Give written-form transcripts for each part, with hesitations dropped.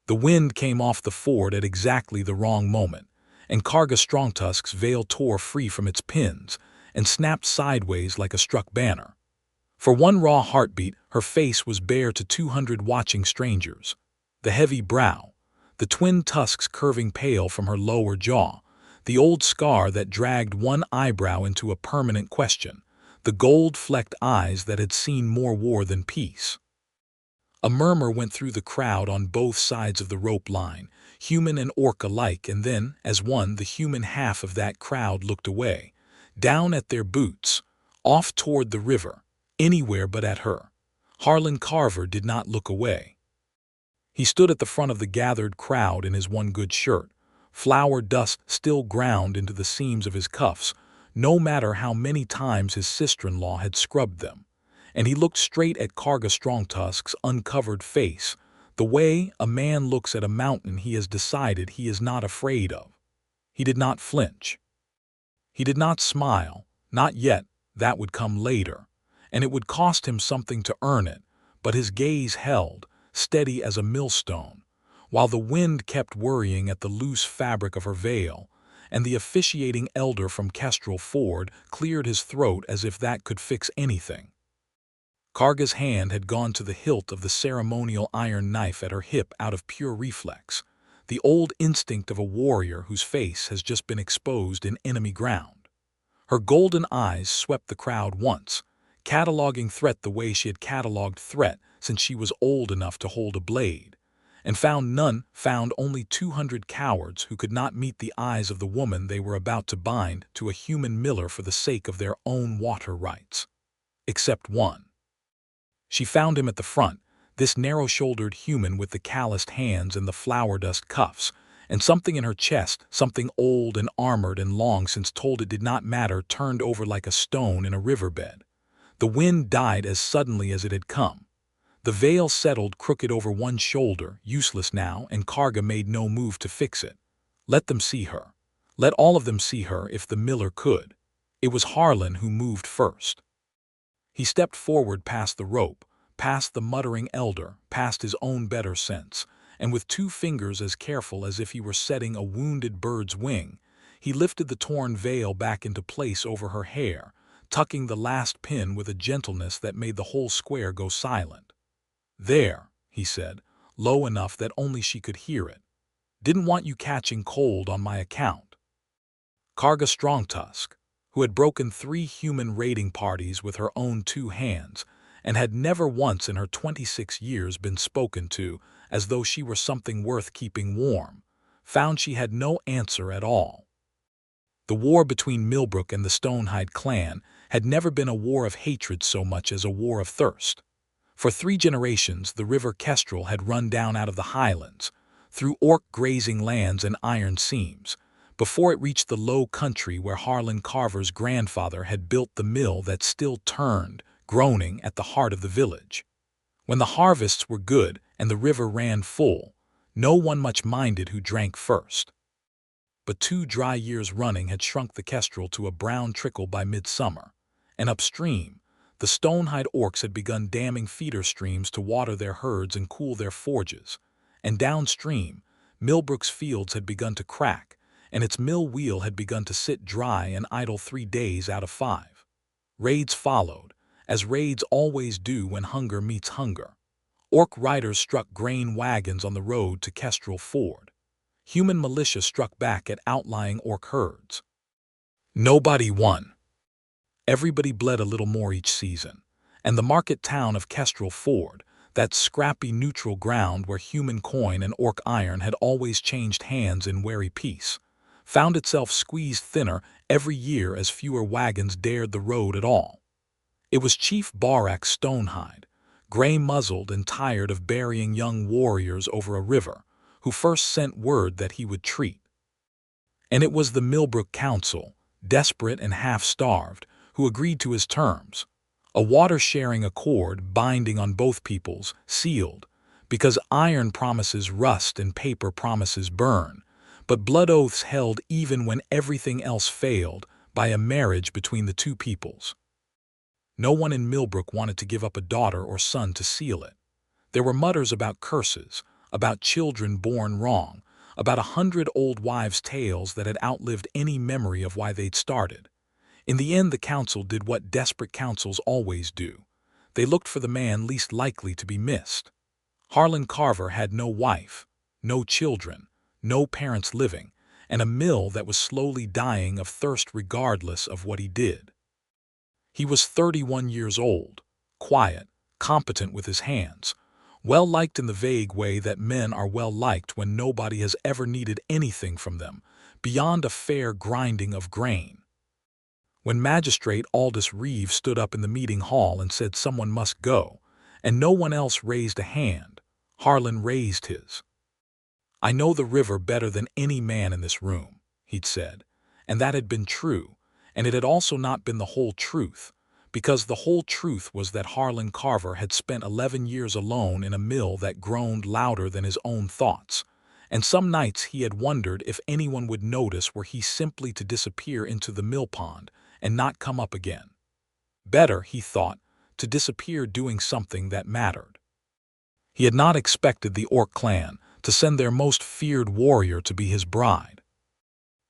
The wind came off the ford at exactly the wrong moment, and Karga Strongtusk's veil tore free from its pins and snapped sideways like a struck banner. For one raw heartbeat, her face was bare to 200 watching strangers. The heavy brow, the twin tusks curving pale from her lower jaw, the old scar that dragged one eyebrow into a permanent question, the gold-flecked eyes that had seen more war than peace. A murmur went through the crowd on both sides of the rope line, human and orc alike, and then, as one, the human half of that crowd looked away, down at their boots, off toward the river, anywhere but at her. Harlan Carver did not look away. He stood at the front of the gathered crowd in his one good shirt, flour dust still ground into the seams of his cuffs, no matter how many times his sister-in-law had scrubbed them, and he looked straight at Karga Strongtusk's uncovered face, the way a man looks at a mountain he has decided he is not afraid of. He did not flinch. He did not smile, not yet, that would come later, and it would cost him something to earn it, but his gaze held, steady as a millstone, while the wind kept worrying at the loose fabric of her veil, and the officiating elder from Kestrel Ford cleared his throat as if that could fix anything. Karga's hand had gone to the hilt of the ceremonial iron knife at her hip out of pure reflex, the old instinct of a warrior whose face has just been exposed in enemy ground. Her golden eyes swept the crowd once, cataloging threat the way she had cataloged threat since she was old enough to hold a blade, and found only 200 cowards who could not meet the eyes of the woman they were about to bind to a human miller for the sake of their own water rights. Except one. She found him at the front, this narrow-shouldered human with the calloused hands and the flour dust cuffs, and something in her chest, something old and armored and long since told it did not matter, turned over like a stone in a riverbed. The wind died as suddenly as it had come. The veil settled crooked over one shoulder, useless now, and Karga made no move to fix it. Let them see her. Let all of them see her if the miller could. It was Harlan who moved first. He stepped forward past the rope, past the muttering elder, past his own better sense, and with 2 fingers as careful as if he were setting a wounded bird's wing, he lifted the torn veil back into place over her hair, tucking the last pin with a gentleness that made the whole square go silent. "There," he said, low enough that only she could hear it. "Didn't want you catching cold on my account." Karga Strongtusk, who had broken 3 human raiding parties with her own 2 hands, and had never once in her 26 years been spoken to as though she were something worth keeping warm, found she had no answer at all. The war between Millbrook and the Stonehide clan had never been a war of hatred so much as a war of thirst. For 3 generations the river Kestrel had run down out of the highlands, through orc grazing lands and iron seams, before it reached the low country where Harlan Carver's grandfather had built the mill that still turned, groaning, at the heart of the village. When the harvests were good and the river ran full, no one much minded who drank first. But 2 dry years running had shrunk the Kestrel to a brown trickle by midsummer, and upstream, the Stonehide orcs had begun damming feeder streams to water their herds and cool their forges, and downstream, Millbrook's fields had begun to crack, and its mill wheel had begun to sit dry and idle 3 days out of 5. Raids followed, as raids always do when hunger meets hunger. Orc riders struck grain wagons on the road to Kestrel Ford. Human militia struck back at outlying orc herds. Nobody won. Everybody bled a little more each season, and the market town of Kestrel Ford, that scrappy neutral ground where human coin and orc iron had always changed hands in wary peace, found itself squeezed thinner every year as fewer wagons dared the road at all. It was Chief Barak Stonehide, gray-muzzled and tired of burying young warriors over a river, who first sent word that he would treat. And it was the Millbrook Council, desperate and half-starved, who agreed to his terms, a water-sharing accord binding on both peoples, sealed, because iron promises rust and paper promises burn, but blood oaths held even when everything else failed, by a marriage between the 2 peoples. No one in Millbrook wanted to give up a daughter or son to seal it. There were mutters about curses, about children born wrong, about 100 old wives' tales that had outlived any memory of why they'd started. In the end, the council did what desperate councils always do. They looked for the man least likely to be missed. Harlan Carver had no wife, no children, no parents living, and a mill that was slowly dying of thirst regardless of what he did. He was 31 years old, quiet, competent with his hands, well-liked in the vague way that men are well-liked when nobody has ever needed anything from them, beyond a fair grinding of grain. When Magistrate Aldous Reeves stood up in the meeting hall and said someone must go, and no one else raised a hand, Harlan raised his. "I know the river better than any man in this room," he'd said, and that had been true, and it had also not been the whole truth, because the whole truth was that Harlan Carver had spent 11 years alone in a mill that groaned louder than his own thoughts, and some nights he had wondered if anyone would notice were he simply to disappear into the mill pond and not come up again. Better, he thought, to disappear doing something that mattered. He had not expected the Orc clan to send their most feared warrior to be his bride.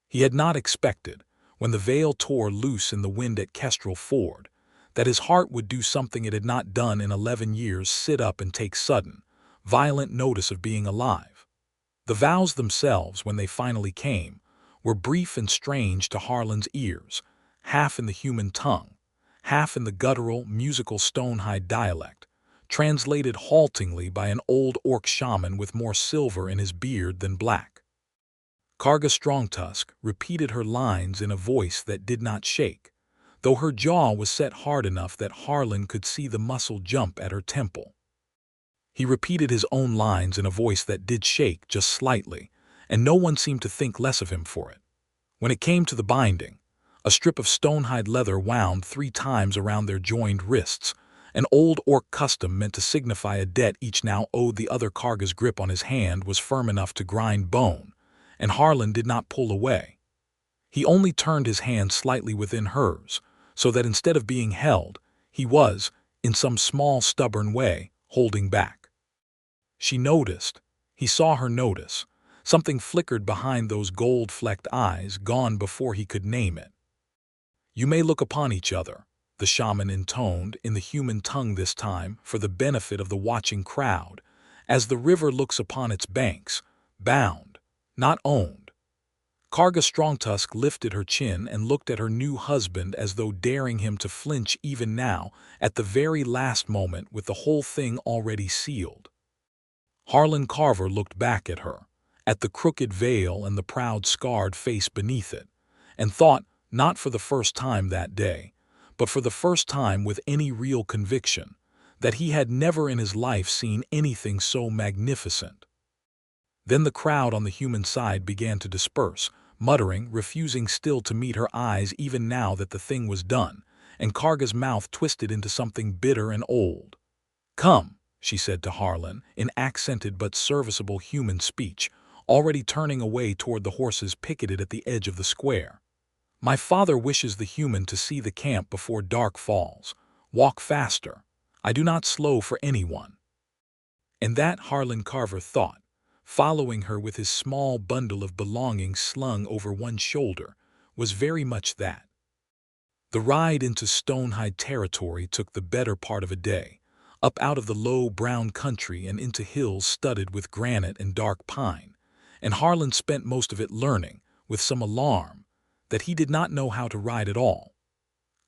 He had not expected, when the veil tore loose in the wind at Kestrel Ford, that his heart would do something it had not done in 11 years: sit up and take sudden, violent notice of being alive. The vows themselves, when they finally came, were brief and strange to Harlan's ears, half in the human tongue, half in the guttural, musical Stonehide dialect, translated haltingly by an old Orc shaman with more silver in his beard than black. Karga Strongtusk repeated her lines in a voice that did not shake, though her jaw was set hard enough that Harlan could see the muscle jump at her temple. He repeated his own lines in a voice that did shake just slightly, and no one seemed to think less of him for it. When it came to the binding, a strip of Stonehide leather wound 3 times around their joined wrists, an old Orc custom meant to signify a debt each now owed the other. Karga's grip on his hand was firm enough to grind bone, and Harlan did not pull away. He only turned his hand slightly within hers, so that instead of being held, he was, in some small stubborn way, holding back. She noticed, he saw her notice, something flickered behind those gold-flecked eyes, gone before he could name it. "You may look upon each other," the shaman intoned, in the human tongue this time, for the benefit of the watching crowd, "as the river looks upon its banks, bound, not owned." Karga Strongtusk lifted her chin and looked at her new husband as though daring him to flinch even now, at the very last moment, with the whole thing already sealed. Harlan Carver looked back at her, at the crooked veil and the proud scarred face beneath it, and thought, not for the first time that day, but for the first time with any real conviction, that he had never in his life seen anything so magnificent. Then the crowd on the human side began to disperse, muttering, refusing still to meet her eyes even now that the thing was done, and Karga's mouth twisted into something bitter and old. "Come," she said to Harlan, in accented but serviceable human speech, already turning away toward the horses picketed at the edge of the square. "My father wishes the human to see the camp before dark falls. Walk faster. I do not slow for anyone." And that, Harlan Carver thought, following her with his small bundle of belongings slung over one shoulder, was very much that. The ride into Stonehide territory took the better part of a day, up out of the low brown country and into hills studded with granite and dark pine, and Harlan spent most of it learning, with some alarm, that he did not know how to ride at all.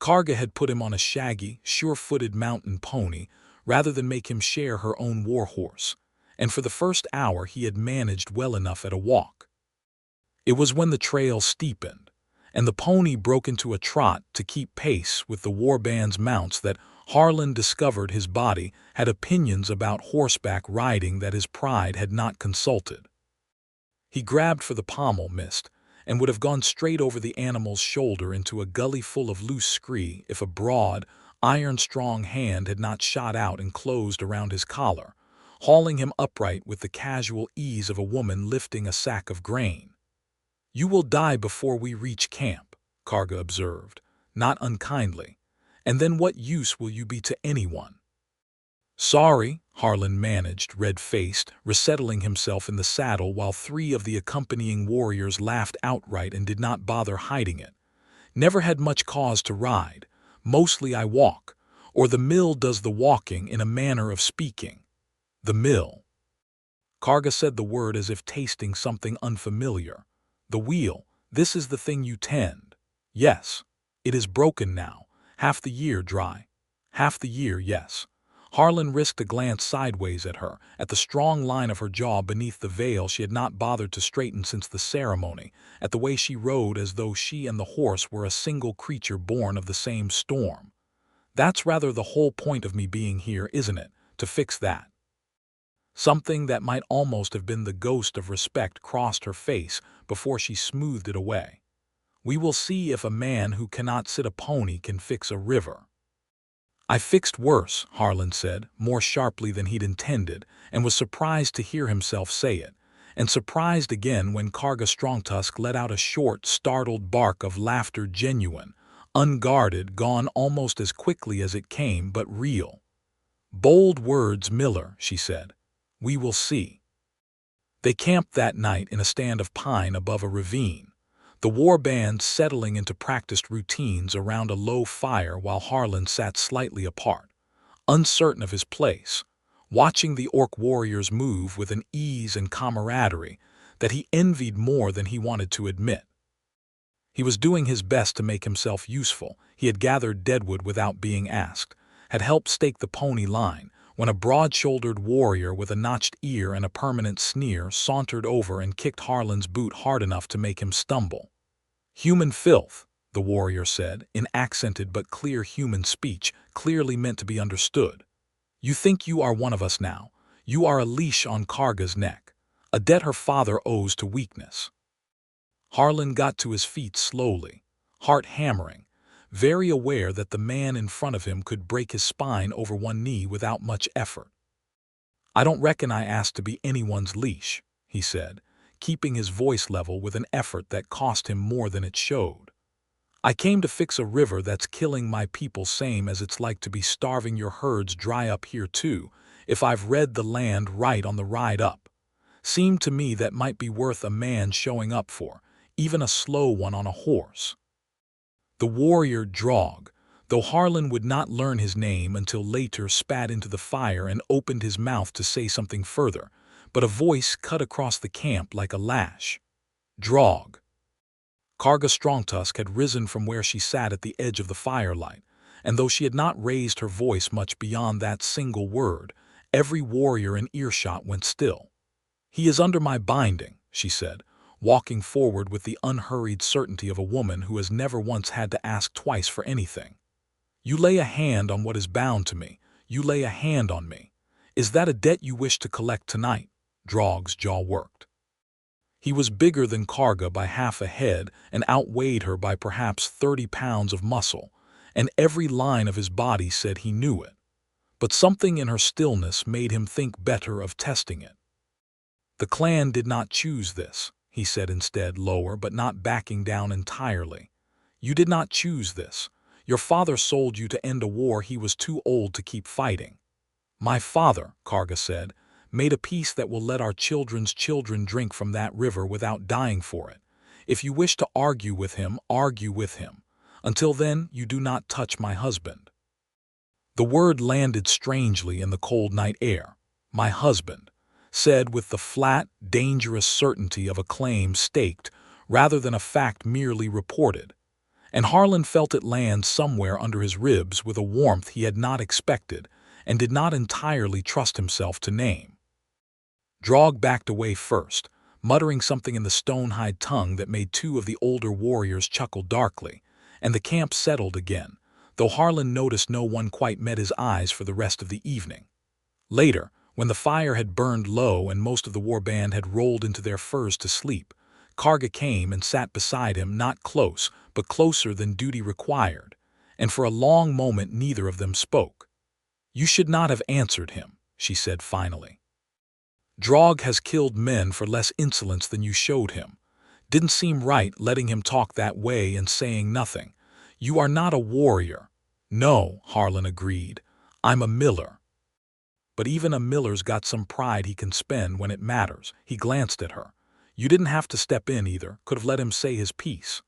Karga had put him on a shaggy, sure-footed mountain pony rather than make him share her own war horse, and for the first hour he had managed well enough at a walk. It was when the trail steepened, and the pony broke into a trot to keep pace with the warband's mounts, that Harlan discovered his body had opinions about horseback riding that his pride had not consulted. He grabbed for the pommel mist, and would have gone straight over the animal's shoulder into a gully full of loose scree if a broad, iron-strong hand had not shot out and closed around his collar, hauling him upright with the casual ease of a woman lifting a sack of grain. "You will die before we reach camp," Karga observed, not unkindly, "and then what use will you be to anyone?" "Sorry," Harlan managed, red-faced, resettling himself in the saddle while 3 of the accompanying warriors laughed outright and did not bother hiding it. Never had much cause to ride. Mostly I walk, or the mill does the walking in a manner of speaking. The mill. Karga said the word as if tasting something unfamiliar. The wheel, this is the thing you tend. Yes. It is broken now. Half the year dry. Half the year, yes. Harlan risked a glance sideways at her, at the strong line of her jaw beneath the veil she had not bothered to straighten since the ceremony, at the way she rode as though she and the horse were a single creature born of the same storm. That's rather the whole point of me being here, isn't it? To fix that. Something that might almost have been the ghost of respect crossed her face before she smoothed it away. We will see if a man who cannot sit a pony can fix a river. I fixed worse, Harlan said, more sharply than he'd intended, and was surprised to hear himself say it, and surprised again when Karga Strongtusk let out a short, startled bark of laughter, genuine, unguarded, gone almost as quickly as it came, but real. Bold words, Miller, she said. We will see. They camped that night in a stand of pine above a ravine, the war band settling into practiced routines around a low fire while Harlan sat slightly apart, uncertain of his place, watching the orc warriors move with an ease and camaraderie that he envied more than he wanted to admit. He was doing his best to make himself useful. He had gathered deadwood without being asked, had helped stake the pony line, when a broad-shouldered warrior with a notched ear and a permanent sneer sauntered over and kicked Harlan's boot hard enough to make him stumble. Human filth, the warrior said, in accented but clear human speech, clearly meant to be understood. You think you are one of us now. You are a leash on Karga's neck, a debt her father owes to weakness. Harlan got to his feet slowly, heart hammering, very aware that the man in front of him could break his spine over one knee without much effort. I don't reckon I asked to be anyone's leash, he said, keeping his voice level with an effort that cost him more than it showed. I came to fix a river that's killing my people, same as it's like to be starving your herds dry up here too, if I've read the land right on the ride up. Seemed to me that might be worth a man showing up for, even a slow one on a horse. The warrior Drog, though Harlan would not learn his name until later, spat into the fire and opened his mouth to say something further, but a voice cut across the camp like a lash. Drog. Karga Strongtusk had risen from where she sat at the edge of the firelight, and though she had not raised her voice much beyond that single word, every warrior in earshot went still. He is under my binding, she said, walking forward with the unhurried certainty of a woman who has never once had to ask twice for anything. You lay a hand on what is bound to me. You lay a hand on me. Is that a debt you wish to collect tonight? Drog's jaw worked. He was bigger than Karga by half a head and outweighed her by perhaps 30 pounds of muscle, and every line of his body said he knew it. But something in her stillness made him think better of testing it. The clan did not choose this, he said instead, lower but not backing down entirely. You did not choose this. Your father sold you to end a war he was too old to keep fighting. My father, Karga said, made a peace that will let our children's children drink from that river without dying for it. If you wish to argue with him, argue with him. Until then, you do not touch my husband. The word landed strangely in the cold night air. My husband, said with the flat, dangerous certainty of a claim staked rather than a fact merely reported. And Harlan felt it land somewhere under his ribs with a warmth he had not expected and did not entirely trust himself to name. Drog backed away first, muttering something in the Stonehide tongue that made 2 of the older warriors chuckle darkly, and the camp settled again, though Harlan noticed no one quite met his eyes for the rest of the evening. Later, when the fire had burned low and most of the war band had rolled into their furs to sleep, Karga came and sat beside him, not close, but closer than duty required, and for a long moment neither of them spoke. You should not have answered him, she said finally. Drog has killed men for less insolence than you showed him. Didn't seem right letting him talk that way and saying nothing. You are not a warrior. No, Harlan agreed. I'm a miller. but even a miller's got some pride he can spend when it matters." He glanced at her. "You didn't have to step in either, could have let him say his piece."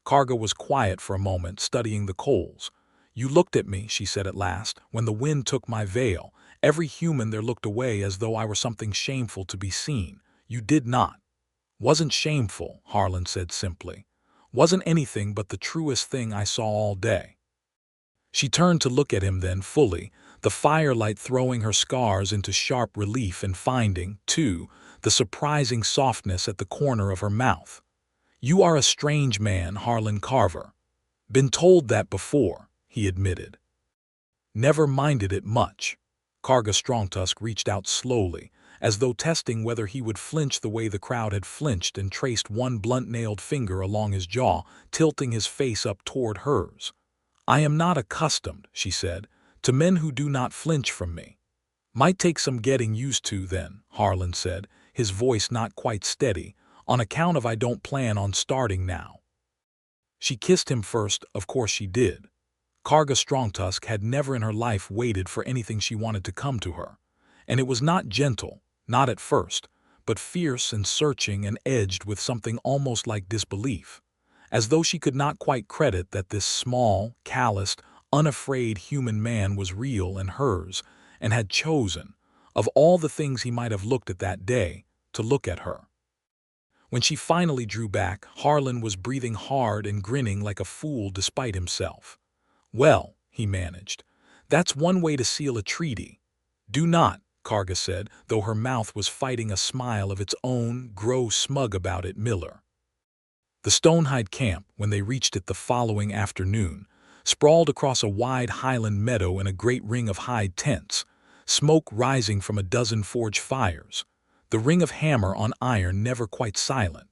Karga was quiet for a moment, studying the coals. "You looked at me," she said at last, "when the wind took my veil. Every human there looked away as though I were something shameful to be seen. You did not." "Wasn't shameful," Harlan said simply. "Wasn't anything but the truest thing I saw all day." She turned to look at him then fully, the firelight throwing her scars into sharp relief and finding, too, the surprising softness at the corner of her mouth. "You are a strange man, Harlan Carver." "Been told that before," he admitted. "Never minded it much." Karga Strongtusk reached out slowly, as though testing whether he would flinch the way the crowd had flinched, and traced one blunt-nailed finger along his jaw, tilting his face up toward hers. "I am not accustomed," she said, "to men who do not flinch from me." "Might take some getting used to then," Harlan said, his voice not quite steady, "on account of I don't plan on starting now." She kissed him first, of course she did. Karga Strongtusk had never in her life waited for anything she wanted to come to her. And it was not gentle, not at first, but fierce and searching and edged with something almost like disbelief, as though she could not quite credit that this small, calloused, unafraid human man was real and hers, and had chosen, of all the things he might have looked at that day, to look at her. When she finally drew back, Harlan was breathing hard and grinning like a fool despite himself. "Well," he managed, "that's one way to seal a treaty." "Do not," Karga said, though her mouth was fighting a smile of its own, grow smug about it, Miller. The Stonehide camp, when they reached it the following afternoon, sprawled across a wide highland meadow in a great ring of hide tents, smoke rising from a dozen forge fires, the ring of hammer on iron never quite silent.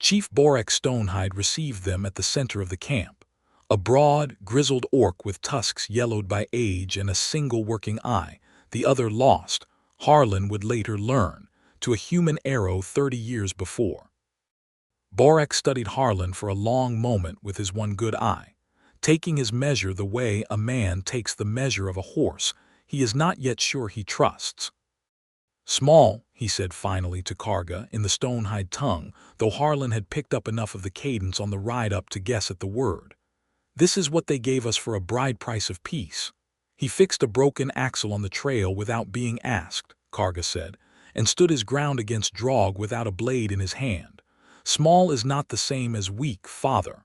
Chief Borek Stonehide received them at the center of the camp, a broad, grizzled orc with tusks yellowed by age and a single working eye, the other lost, Harlan would later learn, to a human arrow 30 years before. Borek studied Harlan for a long moment with his one good eye, taking his measure the way a man takes the measure of a horse he is not yet sure he trusts. "Small," he said finally to Karga in the Stonehide tongue, though Harlan had picked up enough of the cadence on the ride up to guess at the word. "This is what they gave us for a bride price of peace." "He fixed a broken axle on the trail without being asked," Karga said, "and stood his ground against Drog without a blade in his hand. Small is not the same as weak, father."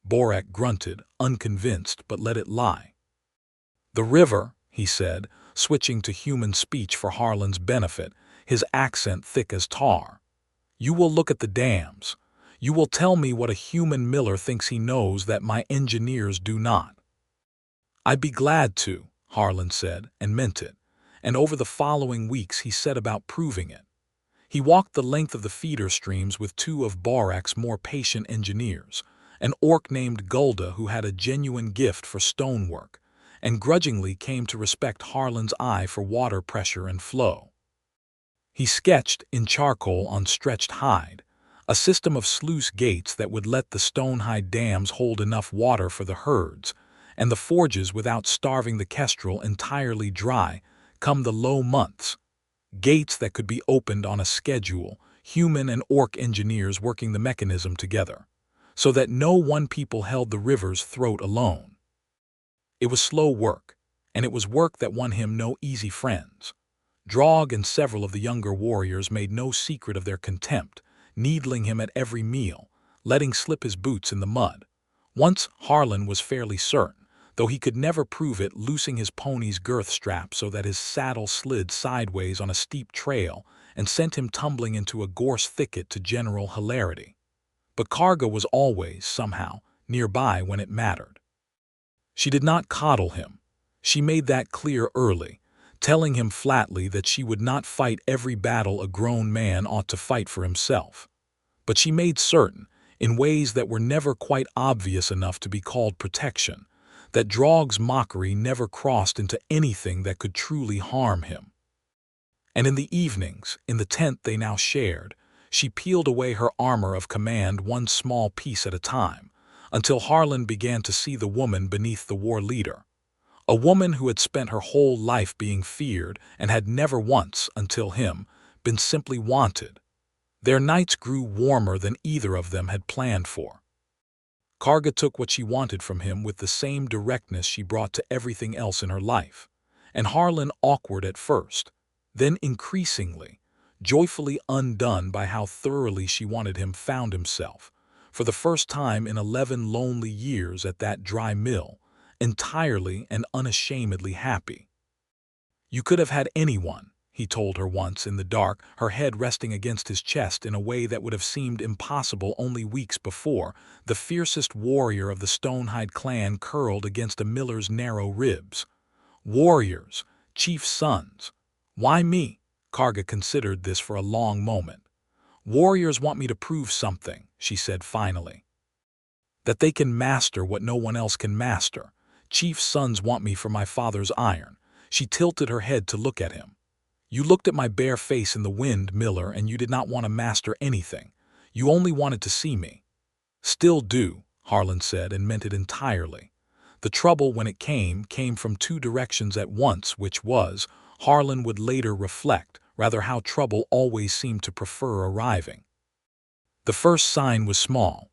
Borek grunted, unconvinced, but let it lie. "The river," he said, switching to human speech for Harlan's benefit, his accent thick as tar. "You will look at the dams. You will tell me what a human miller thinks he knows that my engineers do not." "I'd be glad to," Harlan said, and meant it, and over the following weeks he set about proving it. He walked the length of the feeder streams with two of Borek's more patient engineers, an orc named Gulda who had a genuine gift for stonework, and grudgingly came to respect Harlan's eye for water pressure and flow. He sketched, in charcoal on stretched hide, a system of sluice gates that would let the Stonehide dams hold enough water for the herds, and the forges without starving the kestrel entirely dry, come the low months. Gates that could be opened on a schedule, human and orc engineers working the mechanism together, so that no one people held the river's throat alone. It was slow work, and it was work that won him no easy friends. Drog and several of the younger warriors made no secret of their contempt, needling him at every meal, letting slip his boots in the mud. Once Harlan was fairly certain, though he could never prove it, loosing his pony's girth strap so that his saddle slid sideways on a steep trail and sent him tumbling into a gorse thicket to general hilarity. But Karga was always, somehow, nearby when it mattered. She did not coddle him. She made that clear early, telling him flatly that she would not fight every battle a grown man ought to fight for himself. But she made certain, in ways that were never quite obvious enough to be called protection, that Drog's mockery never crossed into anything that could truly harm him. And in the evenings, in the tent they now shared, she peeled away her armor of command one small piece at a time, until Harlan began to see the woman beneath the war leader. A woman who had spent her whole life being feared and had never once, until him, been simply wanted. Their nights grew warmer than either of them had planned for. Karga took what she wanted from him with the same directness she brought to everything else in her life, and Harlan, awkward at first, then increasingly, joyfully undone by how thoroughly she wanted him, found himself, for the first time in 11 lonely years at that dry mill, entirely and unashamedly happy. "You could have had anyone," he told her once in the dark, her head resting against his chest in a way that would have seemed impossible only weeks before, the fiercest warrior of the Stonehide clan curled against a miller's narrow ribs. Warriors, chief sons. Why me? Karga considered this for a long moment. "Warriors want me to prove something," she said finally. "That they can master what no one else can master. Chief sons want me for my father's iron." She tilted her head to look at him. "You looked at my bare face in the wind, Miller, and you did not want to master anything. You only wanted to see me." "Still do," Harlan said, and meant it entirely. The trouble, when it came from two directions at once, which was, Harlan would later reflect, rather how trouble always seemed to prefer arriving. The first sign was small.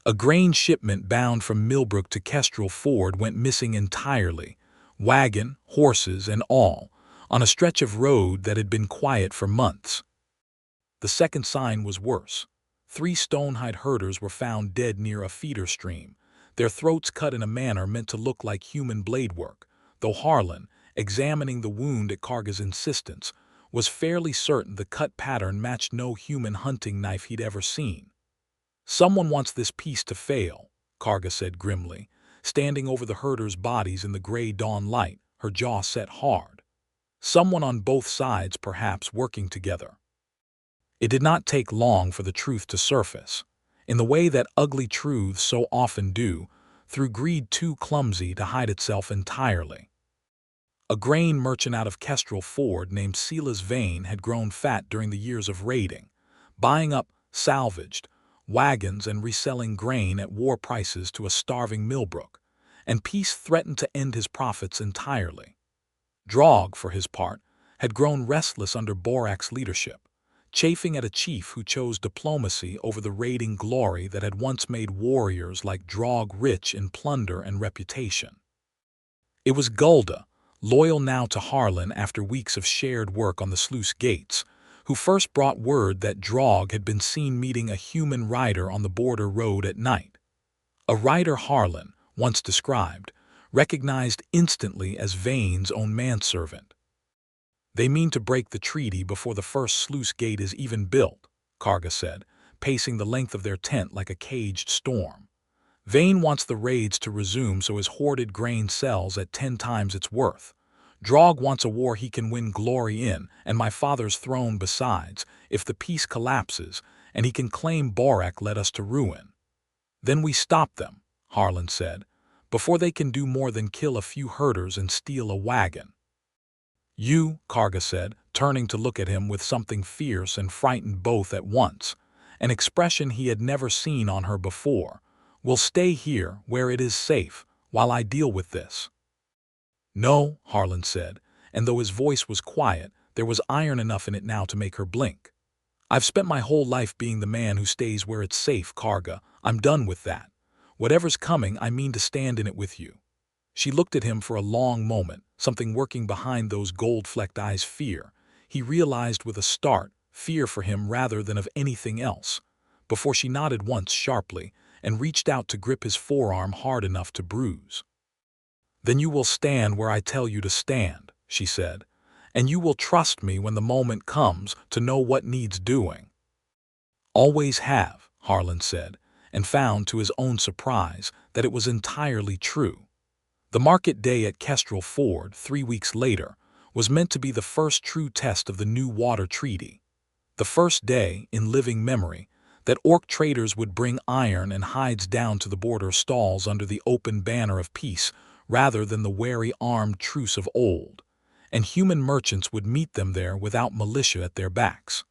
A grain shipment bound from Millbrook to Kestrel Ford went missing entirely, wagon, horses, and all, on a stretch of road that had been quiet for months. The second sign was worse. 3 Stonehide herders were found dead near a feeder stream, their throats cut in a manner meant to look like human blade work, though Harlan, examining the wound at Karga's insistence, was fairly certain the cut pattern matched no human hunting knife he'd ever seen. "Someone wants this piece to fail," Karga said grimly, standing over the herders' bodies in the gray dawn light, her jaw set hard. "Someone on both sides, perhaps, working together." It did not take long for the truth to surface, in the way that ugly truths so often do, through greed too clumsy to hide itself entirely. A grain merchant out of Kestrel Ford named Silas Vane had grown fat during the years of raiding, buying up, salvaged, wagons and reselling grain at war prices to a starving Millbrook, and peace threatened to end his profits entirely. Drog, for his part, had grown restless under Borak's leadership, chafing at a chief who chose diplomacy over the raiding glory that had once made warriors like Drog rich in plunder and reputation. It was Gulda, loyal now to Harlan after weeks of shared work on the sluice gates, who first brought word that Drog had been seen meeting a human rider on the border road at night. A rider Harlan, once described, recognized instantly as Vane's own manservant. "They mean to break the treaty before the first sluice gate is even built," Karga said, pacing the length of their tent like a caged storm. "Vane wants the raids to resume so his hoarded grain sells at 10 times its worth. Drog wants a war he can win glory in, and my father's throne besides, if the peace collapses, and he can claim Borak led us to ruin." "Then we stop them," Harlan said, "before they can do more than kill a few herders and steal a wagon." "You," Karga said, turning to look at him with something fierce and frightened both at once, an expression he had never seen on her before, "will stay here where it is safe, while I deal with this." "No," Harlan said, and though his voice was quiet, there was iron enough in it now to make her blink. "I've spent my whole life being the man who stays where it's safe, Karga. I'm done with that. Whatever's coming, I mean to stand in it with you." She looked at him for a long moment, something working behind those gold-flecked eyes. Fear. He realized with a start, fear for him rather than of anything else, before she nodded once sharply and reached out to grip his forearm hard enough to bruise. "Then you will stand where I tell you to stand," she said, "and you will trust me when the moment comes to know what needs doing." "Always have," Harlan said, and found to his own surprise that it was entirely true. The market day at Kestrel Ford, 3 weeks later, was meant to be the first true test of the new water treaty. The first day, in living memory, that orc traders would bring iron and hides down to the border stalls under the open banner of peace rather than the wary armed truce of old, and human merchants would meet them there without militia at their backs.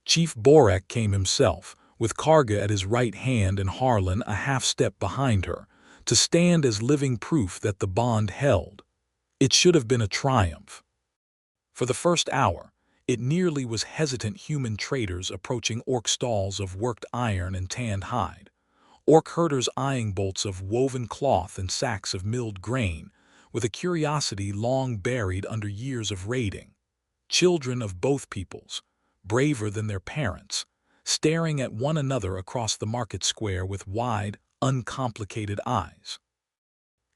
Chief Borak came himself, with Karga at his right hand and Harlan a half step behind her, to stand as living proof that the bond held. It should have been a triumph. For the first hour, it nearly was hesitant human traders approaching orc stalls of worked iron and tanned hide, orc herders eyeing bolts of woven cloth and sacks of milled grain, with a curiosity long buried under years of raiding. Children of both peoples, braver than their parents, staring at one another across the market square with wide, uncomplicated eyes.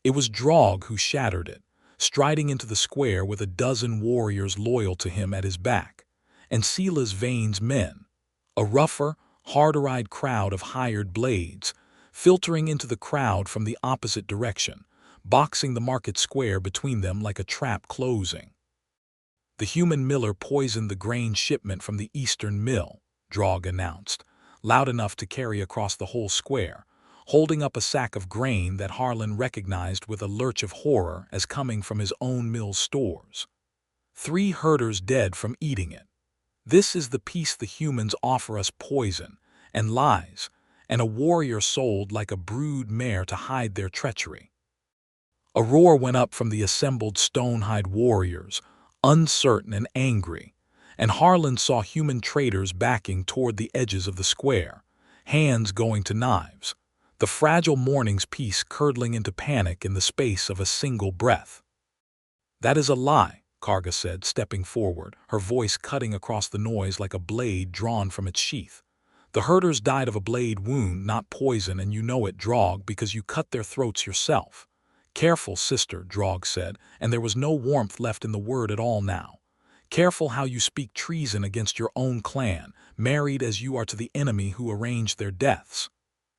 It was Drog who shattered it, striding into the square with a dozen warriors loyal to him at his back, and Sila's Vane's men, a rougher, harder-eyed crowd of hired blades, filtering into the crowd from the opposite direction, boxing the market square between them like a trap closing. The human miller poisoned the grain shipment from the eastern mill, Drog announced, loud enough to carry across the whole square, holding up a sack of grain that Harlan recognized with a lurch of horror as coming from his own mill's stores. 3 herders dead from eating it. This is the peace the humans offer us: poison and lies, and a warrior sold like a brood mare to hide their treachery. A roar went up from the assembled Stonehide warriors, uncertain and angry, and Harlan saw human traders backing toward the edges of the square, hands going to knives, the fragile morning's peace curdling into panic in the space of a single breath. "That is a lie," Karga said, stepping forward, her voice cutting across the noise like a blade drawn from its sheath. "The herders died of a blade wound, not poison, and you know it, Drog, because you cut their throats yourself." "Careful, sister," Drog said, and there was no warmth left in the word at all now. "Careful how you speak treason against your own clan, married as you are to the enemy who arranged their deaths."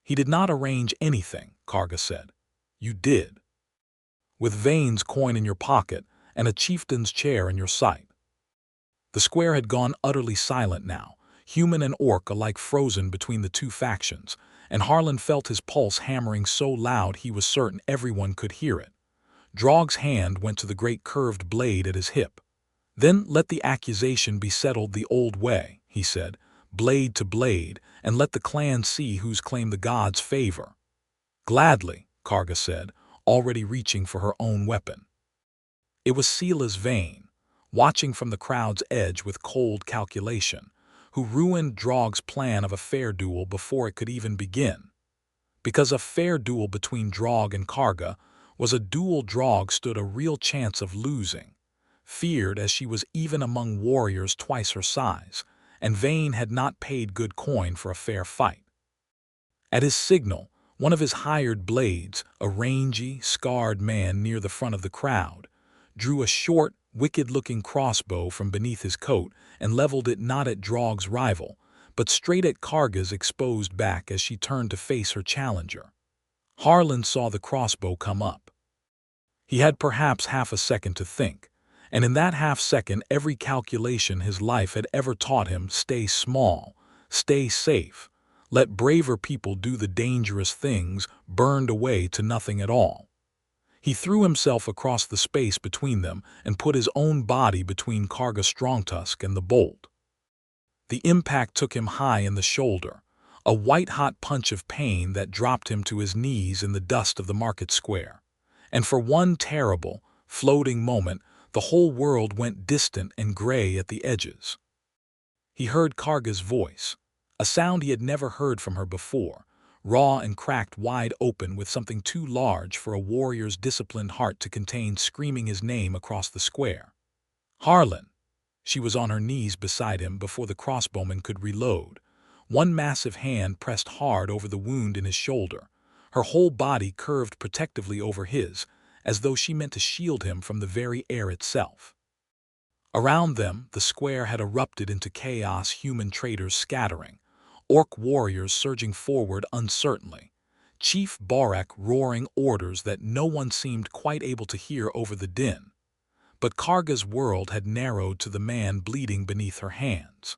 "He did not arrange anything," Karga said. "You did. With Vane's coin in your pocket and a chieftain's chair in your sight." The square had gone utterly silent now, human and orc alike frozen between the two factions, and Harlan felt his pulse hammering so loud he was certain everyone could hear it. Drog's hand went to the great curved blade at his hip. "Then let the accusation be settled the old way," he said, "blade to blade, and let the clan see who's claimed the gods' favor." "Gladly," Karga said, already reaching for her own weapon. It was Sila's Vane, watching from the crowd's edge with cold calculation, who ruined Drog's plan of a fair duel before it could even begin. Because a fair duel between Drog and Karga was a duel Drog stood a real chance of losing, feared as she was even among warriors twice her size, and Vane had not paid good coin for a fair fight. At his signal, one of his hired blades, a rangy, scarred man near the front of the crowd, drew a short, wicked-looking crossbow from beneath his coat and leveled it not at Drog's rival, but straight at Karga's exposed back as she turned to face her challenger. Harlan saw the crossbow come up. He had perhaps half a second to think, and in that half-second every calculation his life had ever taught him: stay small, stay safe, let braver people do the dangerous things, burned away to nothing at all. He threw himself across the space between them and put his own body between Karga Strongtusk and the bolt. The impact took him high in the shoulder, a white-hot punch of pain that dropped him to his knees in the dust of the market square. And for one terrible, floating moment, the whole world went distant and gray at the edges. He heard Karga's voice, a sound he had never heard from her before, raw and cracked wide open with something too large for a warrior's disciplined heart to contain, screaming his name across the square. "Harlan!" She was on her knees beside him before the crossbowman could reload, one massive hand pressed hard over the wound in his shoulder, her whole body curved protectively over his, as though she meant to shield him from the very air itself. Around them, the square had erupted into chaos, human traders scattering, orc warriors surging forward uncertainly, Chief Barak roaring orders that no one seemed quite able to hear over the din. But Karga's world had narrowed to the man bleeding beneath her hands.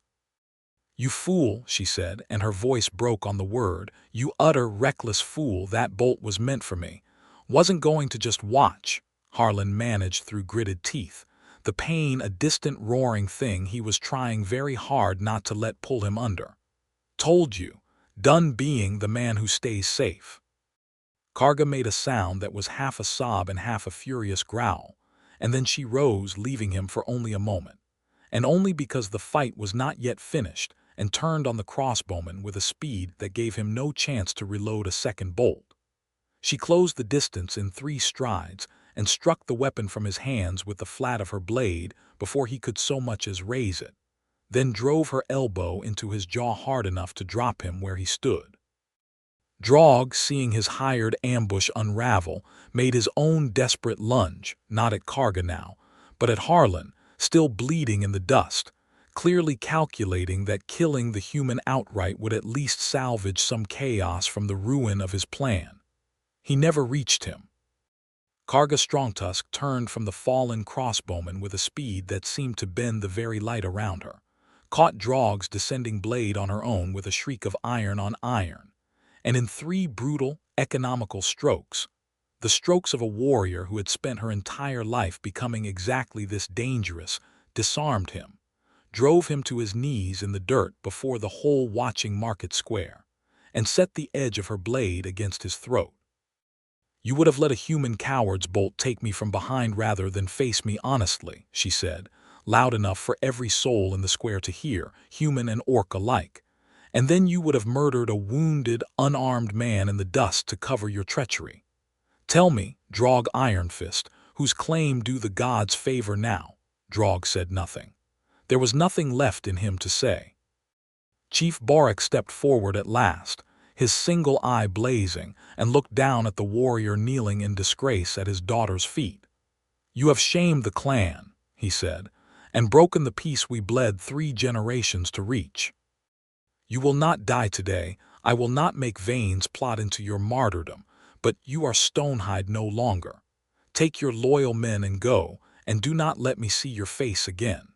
"You fool," she said, and her voice broke on the word. "You utter, reckless fool, that bolt was meant for me. Wasn't going to just watch," Harlan managed through gritted teeth, the pain a distant roaring thing he was trying very hard not to let pull him under. "Told you, done being the man who stays safe." Karga made a sound that was half a sob and half a furious growl, and then she rose, leaving him for only a moment, and only because the fight was not yet finished, and turned on the crossbowman with a speed that gave him no chance to reload a second bolt. She closed the distance in 3 strides and struck the weapon from his hands with the flat of her blade before he could so much as raise it, then drove her elbow into his jaw hard enough to drop him where he stood. Draug, seeing his hired ambush unravel, made his own desperate lunge, not at Karga now, but at Harlan, still bleeding in the dust, clearly calculating that killing the human outright would at least salvage some chaos from the ruin of his plan. He never reached him. Karga Strongtusk turned from the fallen crossbowman with a speed that seemed to bend the very light around her, caught Draug's descending blade on her own with a shriek of iron on iron, and in 3 brutal, economical strokes, the strokes of a warrior who had spent her entire life becoming exactly this dangerous, disarmed him, drove him to his knees in the dirt before the whole watching market square, and set the edge of her blade against his throat. "You would have let a human coward's bolt take me from behind rather than face me honestly," she said, loud enough for every soul in the square to hear, human and orc alike. "And then you would have murdered a wounded, unarmed man in the dust to cover your treachery. Tell me, Draug Ironfist, whose claim do the gods favor now?" Draug said nothing. There was nothing left in him to say. Chief Boric stepped forward at last, his single eye blazing, and looked down at the warrior kneeling in disgrace at his daughter's feet. "You have shamed the clan," he said, "and broken the peace we bled 3 generations to reach. You will not die today. I will not make veins plot into your martyrdom, but you are Stonehide no longer. Take your loyal men and go, and do not let me see your face again."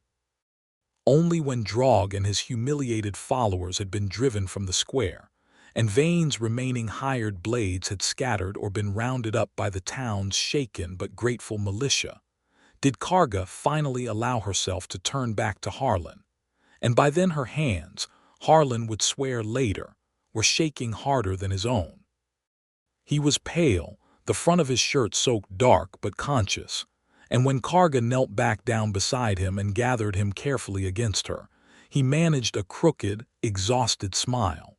Only when Draug and his humiliated followers had been driven from the square, and Vane's remaining hired blades had scattered or been rounded up by the town's shaken but grateful militia, did Karga finally allow herself to turn back to Harlan, and by then her hands, Harlan would swear later, were shaking harder than his own. He was pale, the front of his shirt soaked dark but conscious, and when Karga knelt back down beside him and gathered him carefully against her, he managed a crooked, exhausted smile.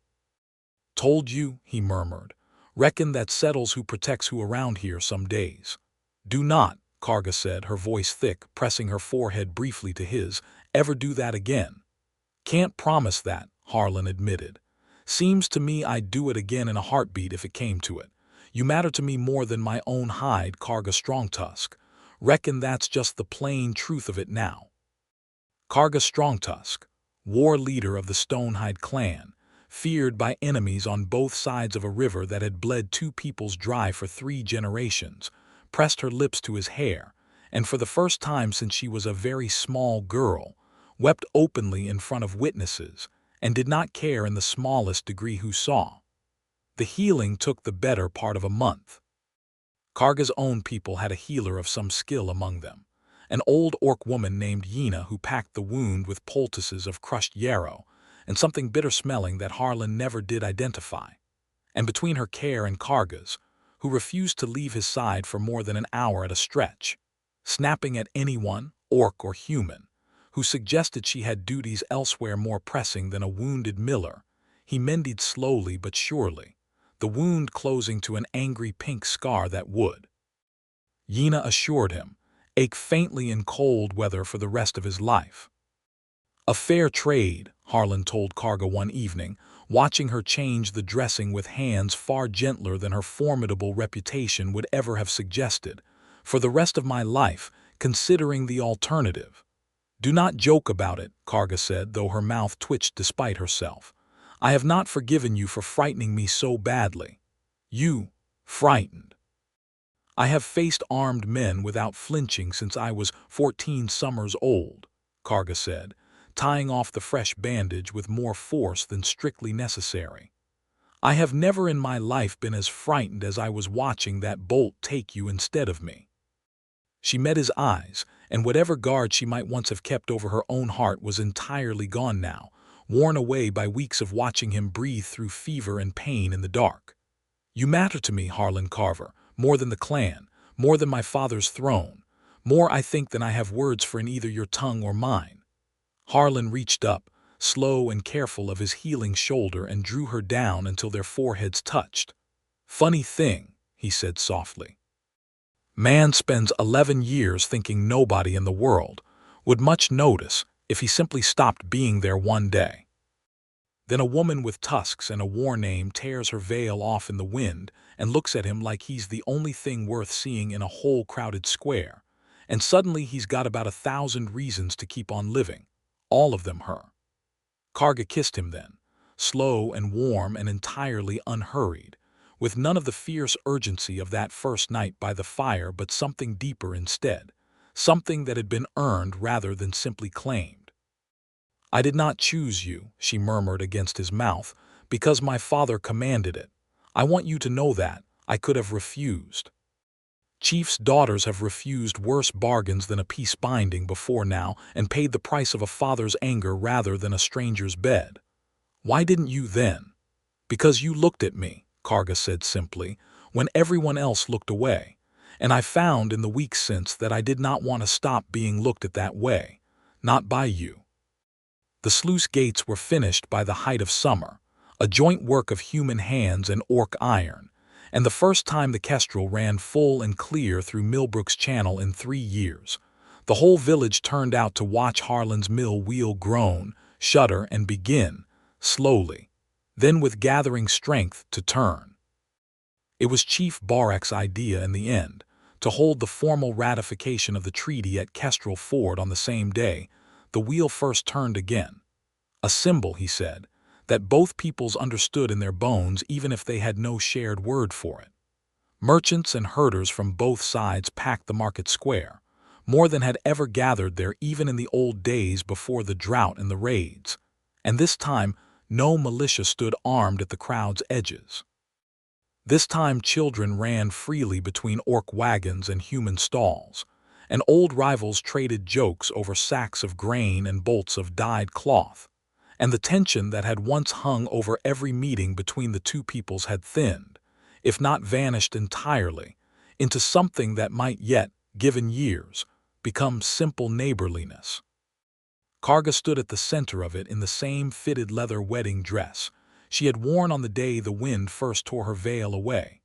"Told you," he murmured. "Reckon that settles who protects who around here some days." "Do not," Karga said, her voice thick, pressing her forehead briefly to his, "ever do that again." "Can't promise that," Harlan admitted. "Seems to me I'd do it again in a heartbeat if it came to it. You matter to me more than my own hide, Karga Strongtusk. Reckon that's just the plain truth of it now." Karga Strongtusk, war leader of the Stonehide clan, feared by enemies on both sides of a river that had bled 2 peoples dry for 3 generations, pressed her lips to his hair, and for the first time since she was a very small girl, wept openly in front of witnesses, and did not care in the smallest degree who saw. The healing took the better part of a month. Karga's own people had a healer of some skill among them, an old orc woman named Yena who packed the wound with poultices of crushed yarrow, and something bitter-smelling that Harlan never did identify. And between her care and Karga's, who refused to leave his side for more than an hour at a stretch, snapping at anyone, orc or human, who suggested she had duties elsewhere more pressing than a wounded miller, he mended slowly but surely, the wound closing to an angry pink scar that would, Yena assured him, ache faintly in cold weather for the rest of his life. "A fair trade," Harlan told Karga one evening, watching her change the dressing with hands far gentler than her formidable reputation would ever have suggested, "for the rest of my life, considering the alternative." "Do not joke about it," Karga said, though her mouth twitched despite herself. "I have not forgiven you for frightening me so badly." "You, frightened?" "I have faced armed men without flinching since I was 14 summers old," Karga said, tying off the fresh bandage with more force than strictly necessary. "I have never in my life been as frightened as I was watching that bolt take you instead of me." She met his eyes, and whatever guard she might once have kept over her own heart was entirely gone now, worn away by weeks of watching him breathe through fever and pain in the dark. You matter to me, Harlan Carver, more than the clan, more than my father's throne, more, I think, than I have words for in either your tongue or mine." Harlan reached up, slow and careful of his healing shoulder, and drew her down until their foreheads touched. "Funny thing," he said softly. "Man spends 11 years thinking nobody in the world would much notice if he simply stopped being there one day. Then a woman with tusks and a war name tears her veil off in the wind and looks at him like he's the only thing worth seeing in a whole crowded square, and suddenly he's got about 1,000 reasons to keep on living, all of them her." Karga kissed him then, slow and warm and entirely unhurried, with none of the fierce urgency of that first night by the fire, but something deeper instead, something that had been earned rather than simply claimed. "I did not choose you," she murmured against his mouth, "because my father commanded it. I want you to know that. I could have refused. Chiefs' daughters have refused worse bargains than a peace binding before now and paid the price of a father's anger rather than a stranger's bed. Why didn't you then?" "Because you looked at me," Karga said simply, "when everyone else looked away. And I found in the weeks since that I did not want to stop being looked at that way. Not by you." The sluice gates were finished by the height of summer, a joint work of human hands and orc iron, and the first time the kestrel ran full and clear through Millbrook's channel in 3 years. The whole village turned out to watch Harlan's mill wheel groan, shudder, and begin, slowly, then with gathering strength, to turn. It was Chief Barek's idea in the end, to hold the formal ratification of the treaty at Kestrel Ford on the same day the wheel first turned again. A symbol, he said, that both peoples understood in their bones even if they had no shared word for it. Merchants and herders from both sides packed the market square, more than had ever gathered there even in the old days before the drought and the raids, and this time no militia stood armed at the crowd's edges. This time children ran freely between orc wagons and human stalls, and old rivals traded jokes over sacks of grain and bolts of dyed cloth, and the tension that had once hung over every meeting between the two peoples had thinned, if not vanished entirely, into something that might yet, given years, become simple neighborliness. Karga stood at the center of it in the same fitted leather wedding dress she had worn on the day the wind first tore her veil away.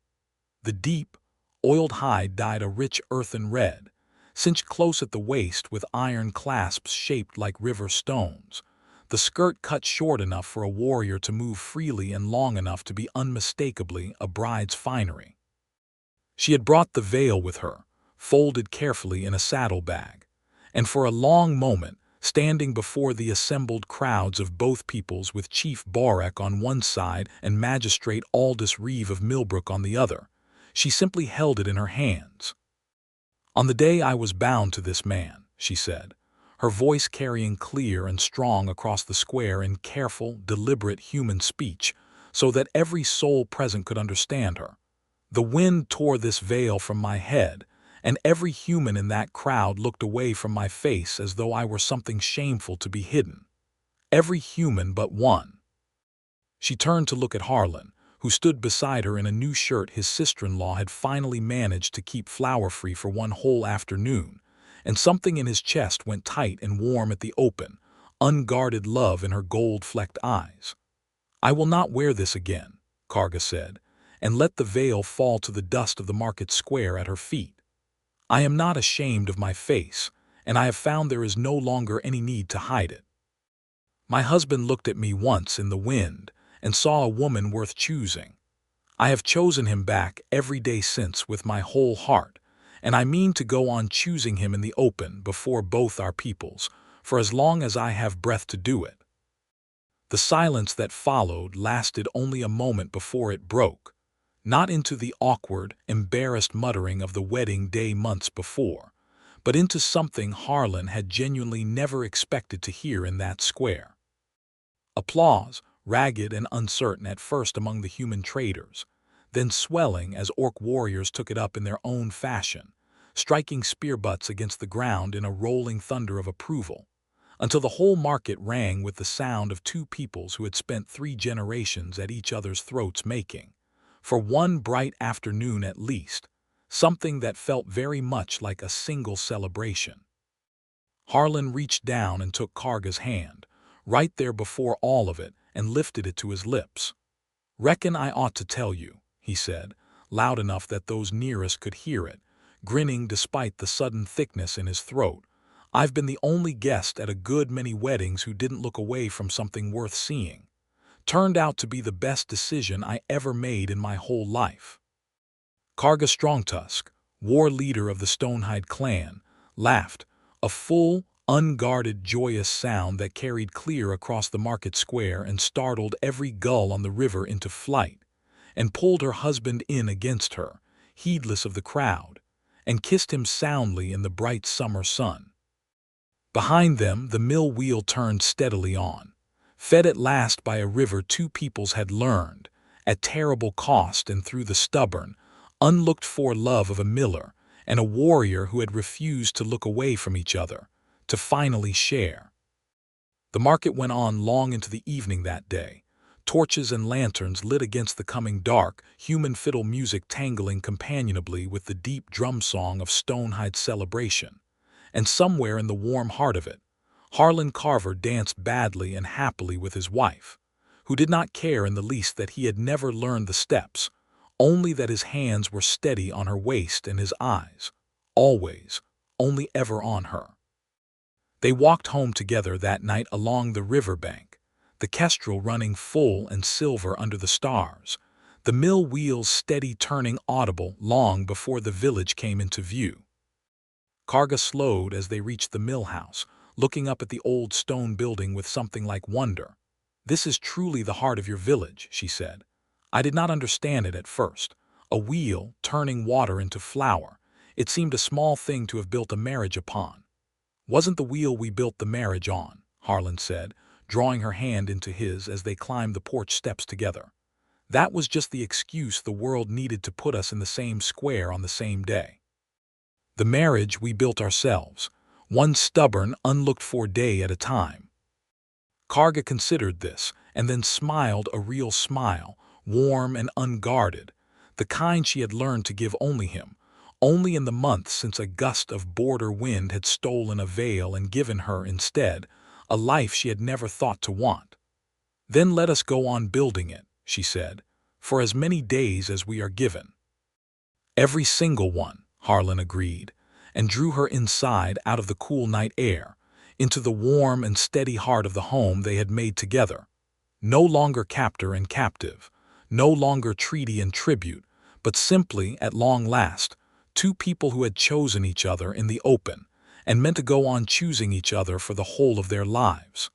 The deep, oiled hide dyed a rich earthen red, cinched close at the waist with iron clasps shaped like river stones, the skirt cut short enough for a warrior to move freely and long enough to be unmistakably a bride's finery. She had brought the veil with her, folded carefully in a saddlebag, and for a long moment, standing before the assembled crowds of both peoples with Chief Barek on one side and Magistrate Aldous Reeve of Millbrook on the other, she simply held it in her hands. "On the day I was bound to this man," she said, her voice carrying clear and strong across the square in careful, deliberate human speech so that every soul present could understand her, "the wind tore this veil from my head, and every human in that crowd looked away from my face as though I were something shameful to be hidden. Every human but one." She turned to look at Harlan, who stood beside her in a new shirt his sister-in-law had finally managed to keep flour-free for one whole afternoon, and something in his chest went tight and warm at the open, unguarded love in her gold-flecked eyes. "I will not wear this again," Karga said, and let the veil fall to the dust of the market square at her feet. "I am not ashamed of my face, and I have found there is no longer any need to hide it. My husband looked at me once in the wind and saw a woman worth choosing. I have chosen him back every day since with my whole heart, and I mean to go on choosing him in the open before both our peoples, for as long as I have breath to do it." The silence that followed lasted only a moment before it broke, not into the awkward, embarrassed muttering of the wedding day months before, but into something Harlan had genuinely never expected to hear in that square. Applause, ragged and uncertain at first among the human traders, then swelling as orc warriors took it up in their own fashion, striking spear butts against the ground in a rolling thunder of approval, until the whole market rang with the sound of two peoples who had spent 3 generations at each other's throats making, for one bright afternoon at least, something that felt very much like a single celebration. Harlan reached down and took Karga's hand, right there before all of it, and lifted it to his lips. "Reckon I ought to tell you," he said, loud enough that those nearest could hear it, grinning despite the sudden thickness in his throat. "I've been the only guest at a good many weddings who didn't look away from something worth seeing. Turned out to be the best decision I ever made in my whole life." Karga Strongtusk, war leader of the Stonehide clan, laughed, a full, unguarded, joyous sound that carried clear across the market square and startled every gull on the river into flight, and pulled her husband in against her, heedless of the crowd, and kissed him soundly in the bright summer sun. Behind them, the mill wheel turned steadily on, fed at last by a river two peoples had learned, at terrible cost and through the stubborn, unlooked-for love of a miller and a warrior who had refused to look away from each other, to finally share. The market went on long into the evening that day, torches and lanterns lit against the coming dark, human fiddle music tangling companionably with the deep drum song of Stonehide's celebration. And somewhere in the warm heart of it, Harlan Carver danced badly and happily with his wife, who did not care in the least that he had never learned the steps, only that his hands were steady on her waist and his eyes, always, only ever on her. They walked home together that night along the river bank, the kestrel running full and silver under the stars, the mill wheels steady turning audible long before the village came into view. Karga slowed as they reached the mill house, looking up at the old stone building with something like wonder. "This is truly the heart of your village," she said. "I did not understand it at first. A wheel turning water into flour. It seemed a small thing to have built a marriage upon." "Wasn't the wheel we built the marriage on," Harlan said, drawing her hand into his as they climbed the porch steps together. "That was just the excuse the world needed to put us in the same square on the same day. The marriage we built ourselves, one stubborn, unlooked-for day at a time." Karga considered this, and then smiled a real smile, warm and unguarded, the kind she had learned to give only him, only in the months since a gust of border wind had stolen a veil and given her, instead, a life she had never thought to want. "Then let us go on building it," she said, "for as many days as we are given." "Every single one," Harlan agreed, and drew her inside out of the cool night air, into the warm and steady heart of the home they had made together. No longer captor and captive, no longer treaty and tribute, but simply, at long last, two people who had chosen each other in the open and meant to go on choosing each other for the whole of their lives.